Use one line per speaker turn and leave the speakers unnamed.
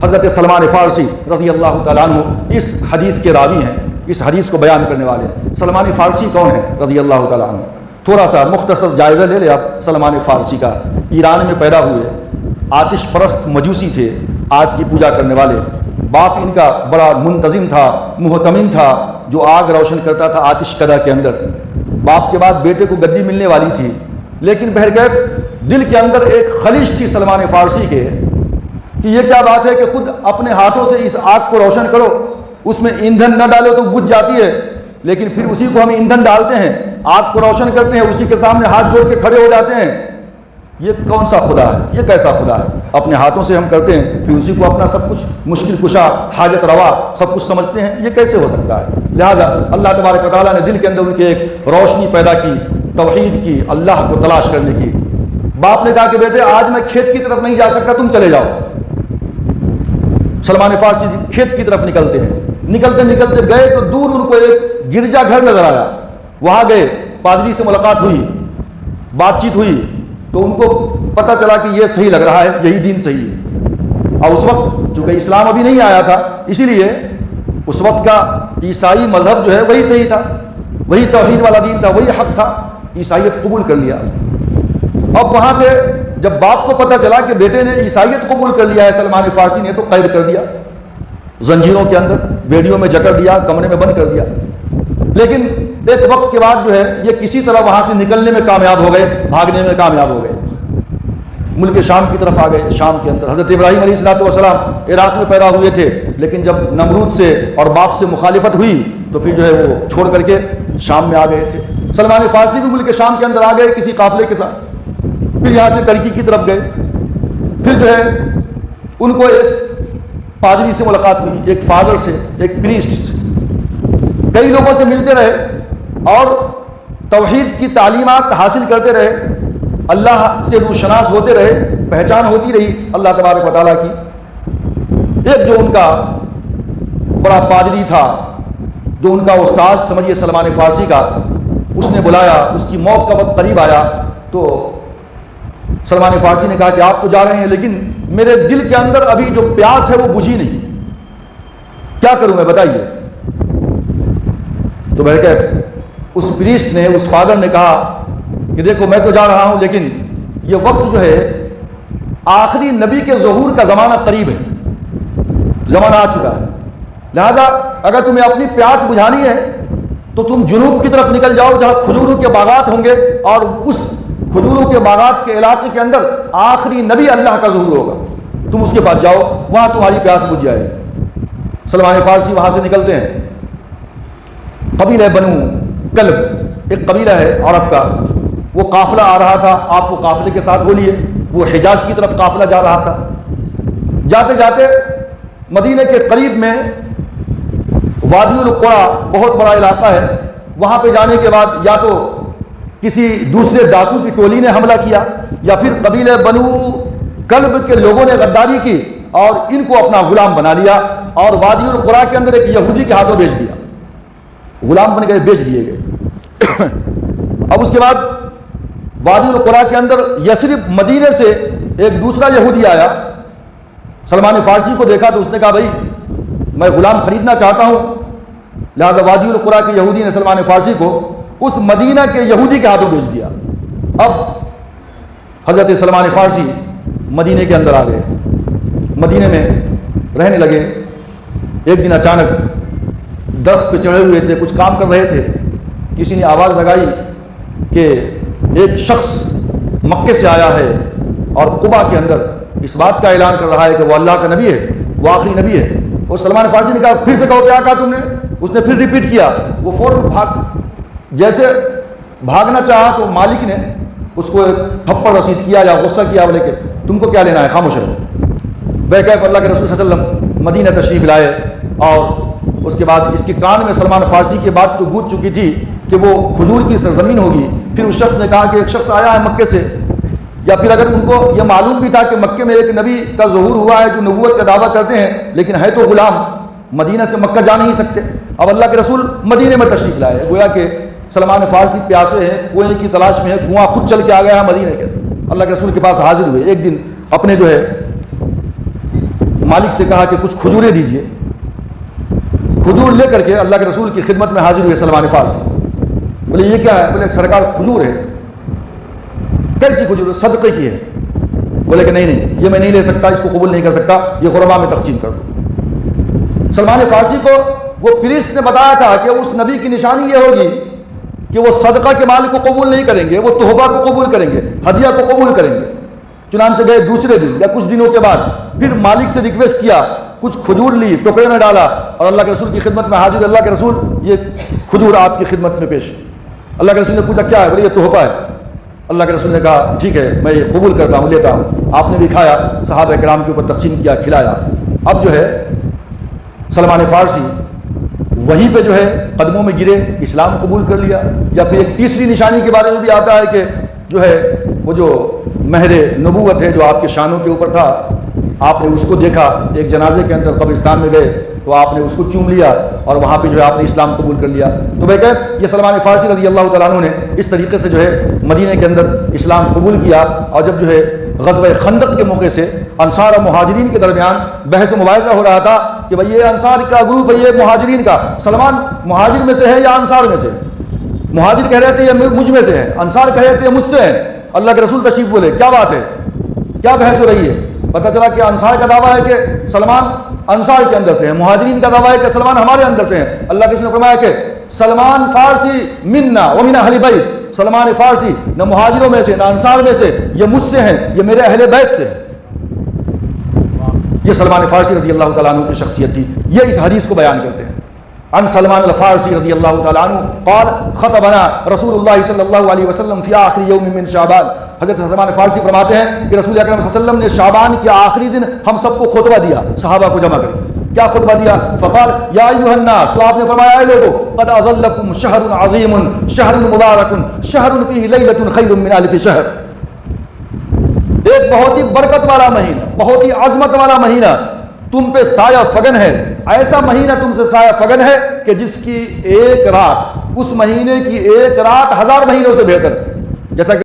حضرت سلمان فارسی رضی اللہ تعالیٰ عنہ اس حدیث کے راوی ہیں، اس حدیث کو بیان کرنے والے ہیں۔ سلمان فارسی کون ہے رضی اللہ تعالیٰ عنہ؟ تھوڑا سا مختصر جائزہ لے لے آپ سلمان فارسی کا۔ ایران میں پیدا ہوئے، آتش پرست مجوسی تھے، آگ کی پوجا کرنے والے۔ باپ ان کا بڑا منتظم تھا، محتمم تھا، جو آگ روشن کرتا تھا آتش کدہ کے اندر۔ باپ کے بعد بیٹے کو گدی ملنے والی تھی، لیکن بہرکیف دل کے اندر ایک خلیش تھی سلمان فارسی کے کہ یہ کیا بات ہے کہ خود اپنے ہاتھوں سے اس آگ کو روشن کرو، اس میں ایندھن نہ ڈالو تو بجھ جاتی ہے، لیکن پھر اسی کو ہم ایندھن ڈالتے ہیں، آگ کو روشن کرتے ہیں، اسی کے سامنے ہاتھ جوڑ کے کھڑے ہو جاتے ہیں۔ یہ کون سا خدا ہے؟ یہ کیسا خدا ہے؟ اپنے ہاتھوں سے ہم کرتے ہیں، پھر اسی کو اپنا سب کچھ مشکل کشا، حاجت روا سب کچھ سمجھتے ہیں، یہ کیسے ہو سکتا ہے؟ لہٰذا اللہ تبارک و تعالیٰ نے دل کے اندر ان کے ایک روشنی پیدا کی، توحید کی، اللہ کو تلاش کرنے کی۔ باپ نے کہا کہ بیٹے آج میں کھیت کی طرف نہیں جا سکتا، تم چلے جاؤ۔ سلمان فارسی کھیت کی طرف نکلتے ہیں، نکلتے نکلتے گئے تو دور ان کو ایک گرجا گھر نظر آیا، وہاں گئے، پادری سے ملاقات ہوئی، بات چیت ہوئی، تو ان کو پتہ چلا کہ یہ صحیح لگ رہا ہے، یہی دین صحیح ہے۔ اور اس وقت چونکہ اسلام ابھی نہیں آیا تھا، اسی لیے اس وقت کا عیسائی مذہب جو ہے وہی صحیح تھا، وہی توحید والا دین تھا، وہی حق تھا، عیسائیت قبول کر لیا۔ اب وہاں سے جب باپ کو پتہ چلا کہ بیٹے نے عیسائیت قبول کر لیا ہے سلمان فارسی نے، تو قید کر دیا، زنجیروں کے اندر بیڑیوں میں جکڑ دیا، کمرے میں بند کر دیا۔ لیکن ایک وقت کے بعد جو ہے یہ کسی طرح وہاں سے نکلنے میں کامیاب ہو گئے، بھاگنے میں کامیاب ہو گئے، ملک شام کی طرف آ گئے۔ شام کے اندر حضرت ابراہیم علیہ السلام عراق میں پیدا ہوئے تھے، لیکن جب نمرود سے اور باپ سے مخالفت ہوئی تو پھر جو ہے وہ چھوڑ کر کے شام میں آ گئے تھے۔ سلمان فارسی بھی ملک شام کے اندر آ گئے کسی قافلے کے ساتھ، پھر یہاں سے ترکی کی طرف گئے۔ پھر جو ہے ان کو ایک پادری سے ملاقات ہوئی، ایک فادر سے، ایک پریسٹ سے، کئی لوگوں سے ملتے رہے اور توحید کی تعلیمات حاصل کرتے رہے، اللہ سے روشناس ہوتے رہے، پہچان ہوتی رہی اللہ تبارک و تعالیٰ کی۔ ایک جو ان کا بڑا پادری تھا، جو ان کا استاد سمجھیے سلمان فارسی کا، اس نے بلایا، اس کی موت کا وقت قریب آیا تو سلمان فارسی نے کہا کہ آپ تو جا رہے ہیں، لیکن میرے دل کے اندر ابھی جو پیاس ہے وہ بجھی نہیں، کیا کروں میں بتائیے؟ تو بہرکیف اس پریسٹ نے، اس فادر نے کہا کہ دیکھو میں تو جا رہا ہوں، لیکن یہ وقت جو ہے آخری نبی کے ظہور کا زمانہ قریب ہے، زمانہ آ چکا ہے، لہذا اگر تمہیں اپنی پیاس بجھانی ہے تو تم جنوب کی طرف نکل جاؤ، جہاں کھجوروں کے باغات ہوں گے، اور اس کھجوروں کے باغات کے علاقے کے اندر آخری نبی اللہ کا ظہور ہوگا، تم اس کے پاس جاؤ، وہاں تمہاری پیاس بجھ جائے۔ سلمان فارسی وہاں سے نکلتے ہیں، قبیلہ بنو کلب ایک قبیلہ ہے عرب کا، وہ قافلہ آ رہا تھا، آپ کو قافلے کے ساتھ ہو لیے، وہ حجاز کی طرف قافلہ جا رہا تھا۔ جاتے جاتے مدینہ کے قریب میں وادی القرا بہت بڑا علاقہ ہے، وہاں پہ جانے کے بعد یا تو کسی دوسرے ڈاکو کی ٹولی نے حملہ کیا، یا پھر قبیلہ بنو کلب کے لوگوں نے غداری کی اور ان کو اپنا غلام بنا لیا، اور وادی القرا کے اندر ایک یہودی کے ہاتھوں بیچ دیا، غلام بن گئے، بیچ دیے گئے۔ اب اس کے بعد وادی القرا کے اندر یثرب مدینے سے ایک دوسرا یہودی آیا، سلمان فارسی کو دیکھا تو اس نے کہا بھائی میں غلام خریدنا چاہتا ہوں، لہذا وادی القرا کے یہودی نے سلمان فارسی کو اس مدینہ کے یہودی کے ہاتھوں بیچ دیا۔ اب حضرت سلمان فارسی مدینے کے اندر آ گئے، مدینے میں رہنے لگے۔ ایک دن اچانک درخت پہ چڑھے ہوئے تھے، کچھ کام کر رہے تھے، کسی نے آواز لگائی کہ ایک شخص مکے سے آیا ہے اور قبا کے اندر اس بات کا اعلان کر رہا ہے کہ وہ اللہ کا نبی ہے، وہ آخری نبی ہے۔ اور سلمان فارسی نے کہا پھر سے کہو، کیا کہا تم نے؟ اس نے پھر ریپیٹ کیا، وہ فوراً جیسے بھاگنا چاہا تو مالک نے اس کو ایک تھپڑ رسید کیا یا غصہ کیا، بولے کہ تم کو کیا لینا ہے، خاموش رہو۔ بہرکیف اللہ کے رسول صلی اللہ علیہ وسلم مدینہ تشریف لائے، اور اس کے بعد اس کے کان میں سلمان فارسی کی بات تو گونج چکی تھی کہ وہ کھجور کی سرزمین ہوگی۔ پھر اس شخص نے کہا کہ ایک شخص آیا ہے مکے سے، یا پھر اگر ان کو یہ معلوم بھی تھا کہ مکے میں ایک نبی کا ظہور ہوا ہے جو نبوت کا دعویٰ کرتے ہیں، لیکن ہے تو غلام، مدینہ سے مکہ جا نہیں سکتے۔ اب اللہ کے رسول مدینے میں تشریف لائے، گویا کہ سلمان فارسی پیاسے ہیں، کنویں کی تلاش میں ہے، کنواں خود چل کے آ گیا ہے مدینے کے، اللہ کے رسول کے پاس حاضر ہوئے۔ ایک دن اپنے جو ہے مالک سے کہا کہ کچھ کھجوریں دیجیے. کھجور لے کر کے اللہ کے رسول کی خدمت میں حاضر ہوئے سلمان فارسی. بولے یہ کیا ہے؟ بولے سرکار کھجور ہے. کیسی کھجور؟ صدقے کی ہے. بولے کہ نہیں یہ میں نہیں لے سکتا، اس کو قبول نہیں کر سکتا، یہ غربا میں تقسیم کر دو. سلمان فارسی کو وہ پریسٹ نے بتایا تھا کہ اس نبی کی نشانی یہ ہوگی کہ وہ صدقہ کے مال کو قبول نہیں کریں گے، وہ تحفہ کو قبول کریں گے، ہدیہ کو قبول کریں گے. چنانچہ گئے دوسرے دن یا کچھ دنوں کے بعد پھر مالک سے ریکویسٹ کیا، کچھ کھجور لی، ٹکڑے میں ڈالا اور اللہ کے رسول کی خدمت میں حاضر. اللہ کے رسول یہ کھجور آپ کی خدمت میں پیش. اللہ کے رسول نے پوچھا کیا ہے؟ بولے یہ تحفہ ہے. اللہ کے رسول نے کہا ٹھیک ہے میں یہ قبول کرتا ہوں، لیتا ہوں. آپ نے بھی کھایا، صحابہ کرام کے اوپر تقسیم کیا، کھلایا. اب جو ہے سلمان فارسی وہیں پہ جو ہے قدموں میں گرے، اسلام قبول کر لیا. یا پھر ایک تیسری نشانی کے بارے میں بھی آتا ہے کہ جو ہے وہ جو مہر نبوت ہے جو آپ کے شانوں کے اوپر تھا، آپ نے اس کو دیکھا ایک جنازے کے اندر، قبرستان میں گئے تو آپ نے اس کو چوم لیا اور وہاں پہ جو ہے آپ نے اسلام قبول کر لیا. تو بھائی یہ سلمان فارسی رضی اللہ تعالیٰ عنہ نے اس طریقے سے جو ہے مدینہ کے اندر اسلام قبول کیا. اور جب جو ہے غزوہ خندق کے موقع سے انصار اور مہاجرین کے درمیان بحث و مباحثہ ہو رہا تھا کہ بھئی یہ انصار کا گروپ ہے، یہ مہاجرین کا، سلمان مہاجر میں سے ہے یا انصار میں سے؟ مہاجر کہہ رہے تھے یہ مجھ میں سے ہے، انصار کہہ رہے تھے یہ مجھ سے ہے. اللہ کے رسول تشریف بولے کیا بات ہے، کیا بحث ہو رہی ہے؟ پتہ چلا کہ انصار کا دعویٰ ہے کہ سلمان انصار کے اندر سے ہے، مہاجرین کا دعویٰ ہے کہ سلمان ہمارے اندر سے ہیں. اللہ کے رسول نے فرمایا کہ سلمان فارسی منا ومن اہل بیت، سلمان فارسی نہ مہاجروں میں سے نہ انصار میں سے، یہ مجھ سے ہیں، یہ میرے اہل بیت سے ہیں. یہ سلمان فارسی رضی اللہ تعالیٰ عنہ کی شخصیت تھی. یہ اس حدیث کو بیان کرتے ہیں. عن سلمان الفارسی رضی اللہ تعالیٰ عنہ قال خطبنا رسول اللہ صلی اللہ علیہ وسلم فی آخری یوم من شعبان. حضرت سلمان فارسی فرماتے ہیں کہ رسول اکرم صلی اللہ علیہ وسلم نے شعبان کے آخری دن ہم سب کو خطبہ دیا، صحابہ کو جمع کر. کیا خطبہ دیا؟ فقال یا ایھا الناس، تو آپ نے فرمایا اے لوگو قد اظلکم شہر عظیم شہر مبارک شہر فیہ لیلۃ خیر من الف شہر. ایک بہت ہی برکت والا مہینہ، بہت ہی عظمت والا مہینہ تم پہ سایہ فگن ہے. ایسا مہینہ تم سے سایہ فگن ہے کہ جس کی ایک رات، اس مہینے کی ایک رات 1000 مہینوں سے بہتر ہے. جیسا کہ